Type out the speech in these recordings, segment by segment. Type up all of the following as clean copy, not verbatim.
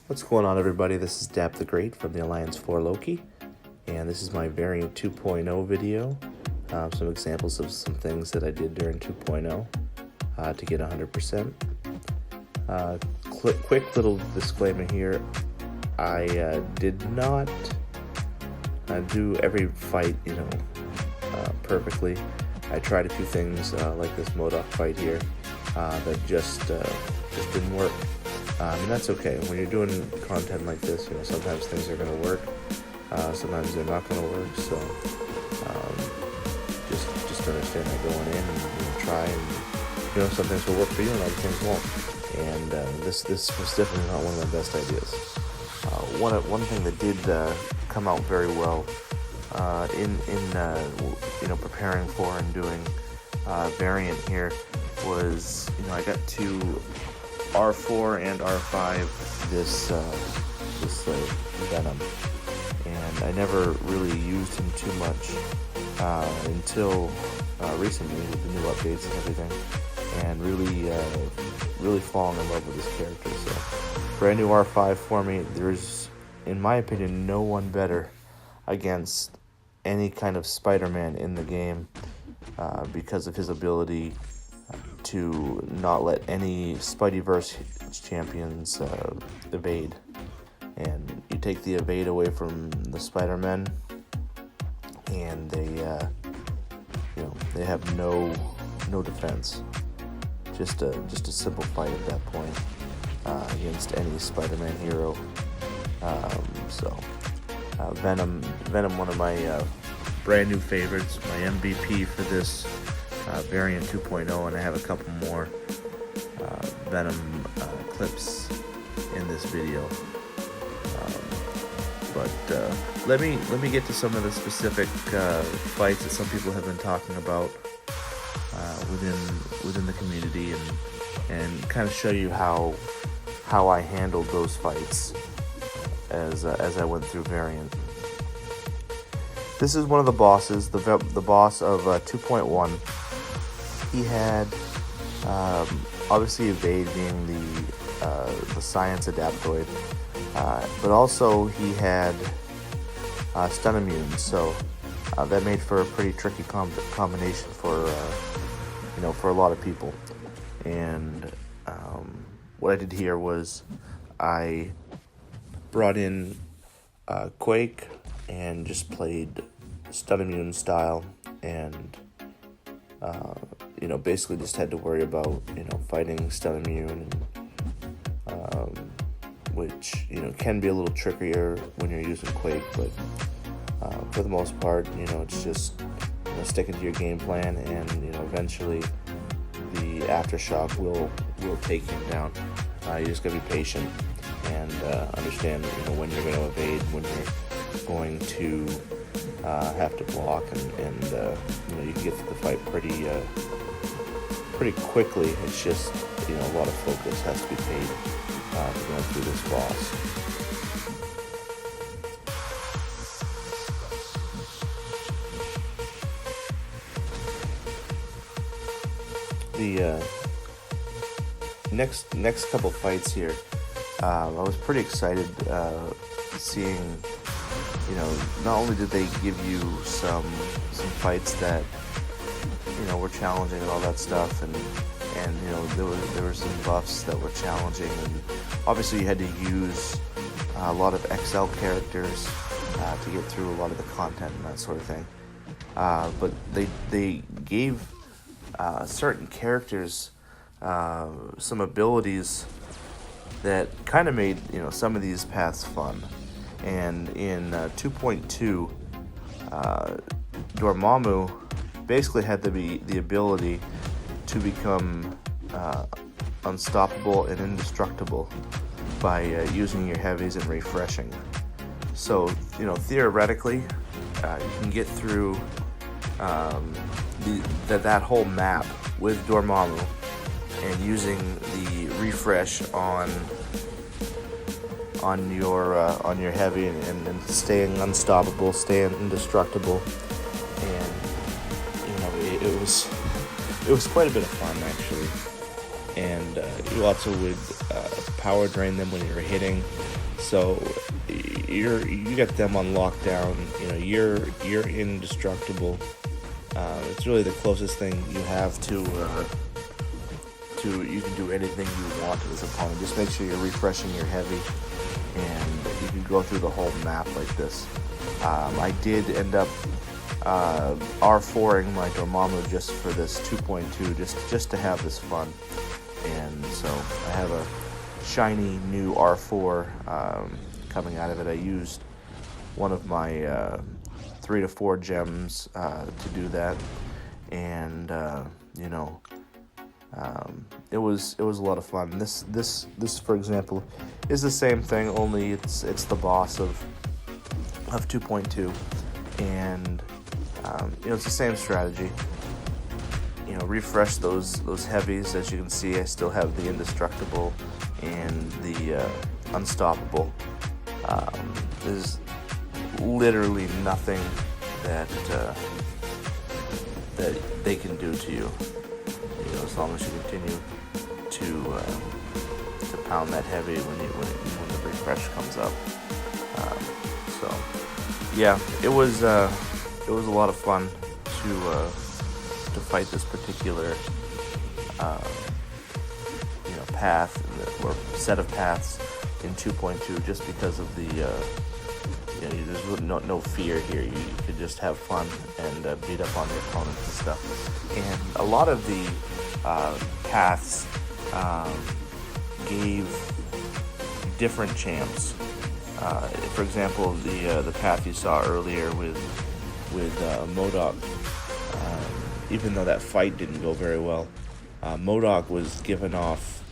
What's going on, everybody? This is Dap the Great from the Alliance for Loki, and this is my Variant 2.0 video. Some examples of some things that I did during 2.0 to get 100%. Quick little disclaimer here. I did not do every fight, perfectly. I tried a few things like this Modok fight here that just didn't work. And that's okay. When you're doing content like this, sometimes things are going to work, sometimes they're not going to work. So just understand that going in and try, and some things will work for you and other things won't. And this was definitely not one of my best ideas. One thing that did come out very well in preparing for and doing Variant here was I got to R4 and R5 this Venom, and I never really used him too much until recently with the new updates and everything, and really falling in love with this character. So brand new R5 for me. There's, in my opinion, no one better against any kind of Spider-Man in the game because of his ability to not let any Spideyverse champions evade. And you take the evade away from the Spider-Men, and they have no defense. Just a simple fight at that point against any Spider-Man hero. Venom, one of my brand new favorites, my MVP for this Variant 2.0, and I have a couple more Venom clips in this video. But let me get to some of the specific fights that some people have been talking about within the community, and kind of show you how I handled those fights as I went through Variant. This is one of the bosses, the boss of 2.1. He had obviously evade being the science Adaptiod, but also he had stun immune, so that made for a pretty tricky combination for a lot of people. And what I did here was I brought in Quake and just played stun immune style, and basically just had to worry about fighting stun immune, which can be a little trickier when you're using Quake, but for the most part it's just sticking to your game plan, and eventually the aftershock will take him down. You just gotta be patient and understand when you're going to evade, when you're going to have to block, and you can get through the fight pretty quickly. It's just a lot of focus has to be paid to go through this boss. The next couple fights here, I was pretty excited seeing, not only did they give you some fights that were challenging and all that stuff, and there were some buffs that were challenging, and obviously you had to use a lot of XL characters to get through a lot of the content and that sort of thing. But they gave certain characters some abilities that kind of made some of these paths fun. And in 2.2, Dormammu basically had the ability to become unstoppable and indestructible by using your heavies and refreshing. So theoretically, you can get through that whole map with Dormammu and using the refresh on your heavy and staying unstoppable, staying indestructible, and it was quite a bit of fun actually. And you also would power drain them when you were hitting, So you got them on lockdown. You know, you're indestructible. It's really the closest thing you have to you can do anything you want to this opponent. Just make sure you're refreshing your heavy, and you can go through the whole map like this. I did end up R4ing my Dormammu just for this 2.2, just to have this fun. And so I have a shiny new R4 coming out of it. I used one of my 3 to 4 gems to do that, and you know, it was a lot of fun. This for example is the same thing, only it's the boss of 2.2, and you know, it's the same strategy. You know, refresh those heavies. As you can see, I still have the indestructible and the unstoppable. There's literally nothing that they can do to you. You know, as long as you continue to pound that heavy when the refresh comes up. So yeah, it was a lot of fun to fight this particular you know, path or set of paths in 2.2, just because of the you know, there's really no fear here. You could just have fun and beat up on your opponents and stuff. And a lot of the paths gave different champs. For example, the path you saw earlier with MODOK, even though that fight didn't go very well, MODOK was given off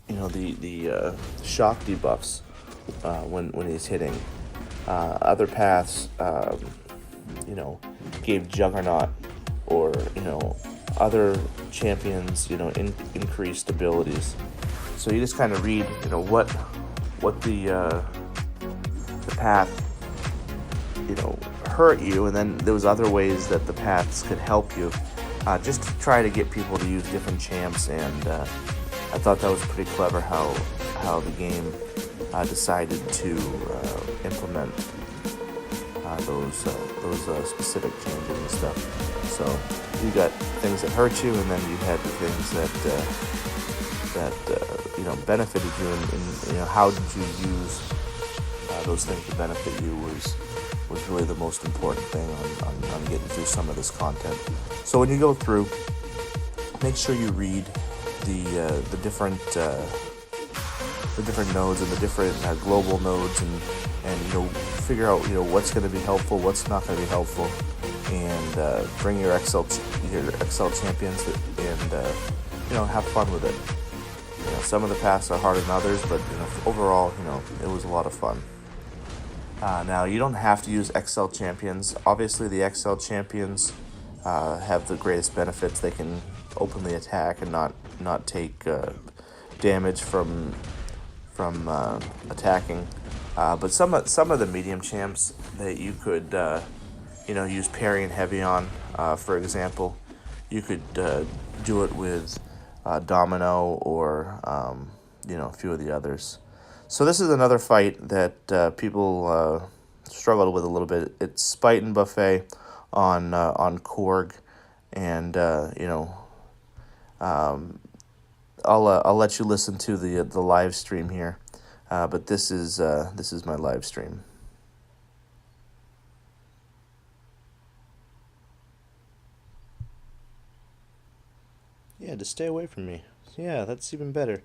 you know, the shock debuffs when he's hitting. Other paths, you know, gave Juggernaut or, you know, other champions, you know, increased abilities. So you just kind of read, you know, what the path, you know, hurt you, and then there was other ways that the paths could help you, just to try to get people to use different champs. And I thought that was pretty clever how the game decided to implement those specific changes and stuff. So you got things that hurt you, and then you had the things that you know, benefited you, and you know, how did you use those things to benefit you was really the most important thing on getting through some of this content. So when you go through, make sure you read the different nodes and the different global nodes, and you know, figure out, you know, what's going to be helpful, what's not going to be helpful, and bring your XL champions and you know, have fun with it. You know, some of the paths are harder than others, but you know, overall, you know, it was a lot of fun. Now, you don't have to use XL champions. Obviously, the XL champions have the greatest benefits. They can openly attack and not take damage from attacking. But some of the medium champs that you could you know, use parry and heavy on. For example, you could do it with Domino or you know, a few of the others. So this is another fight that people struggled with a little bit. It's Spite and Buffet on Korg, and you know, I'll let you listen to the live stream here, but this is my live stream. Yeah, just stay away from me. Yeah, that's even better.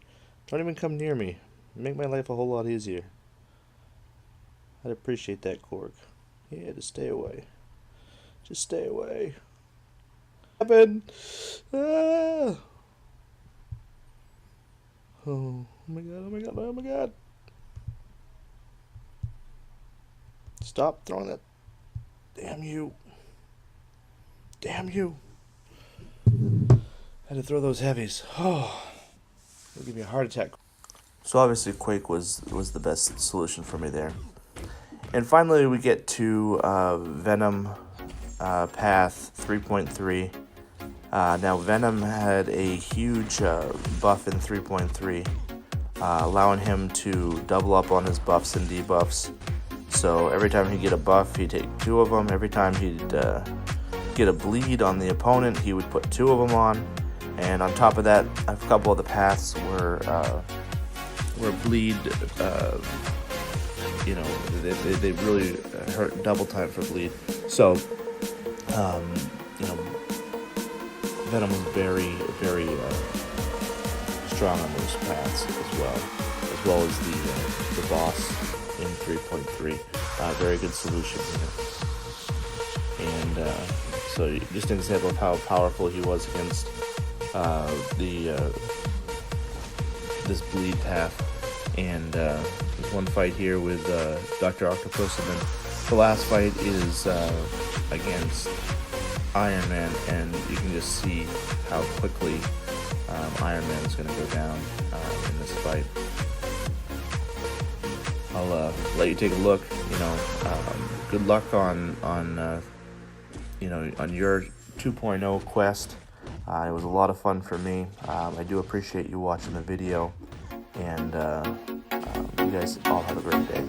Don't even come near me. Make my life a whole lot easier. I'd appreciate that, Korg. Yeah, just stay away. Just stay away. Happen. Ah. Oh my god, oh my god, oh my god. Stop throwing that. Damn you. Damn you. I had to throw those heavies. Oh, it'll give me a heart attack. So obviously Quake was the best solution for me there. And finally we get to Venom Path 3.3. Now Venom had a huge buff in 3.3 allowing him to double up on his buffs and debuffs. So every time he'd get a buff, he'd take 2 of them. Every time he'd get a bleed on the opponent, he would put 2 of them on. And on top of that, a couple of the paths were bleed. They really hurt double time for bleed. So, Venom was very, very strong on those paths as well as the boss in 3.3. Very good solution here. And so just an example of how powerful he was against this bleed path. And there's one fight here with Dr. Octopus, and then the last fight is against Iron Man, and you can just see how quickly Iron Man is going to go down in this fight. I'll let you take a look. Good luck on your 2.0 quest. It was a lot of fun for me. I do appreciate you watching the video, and you guys all have a great day.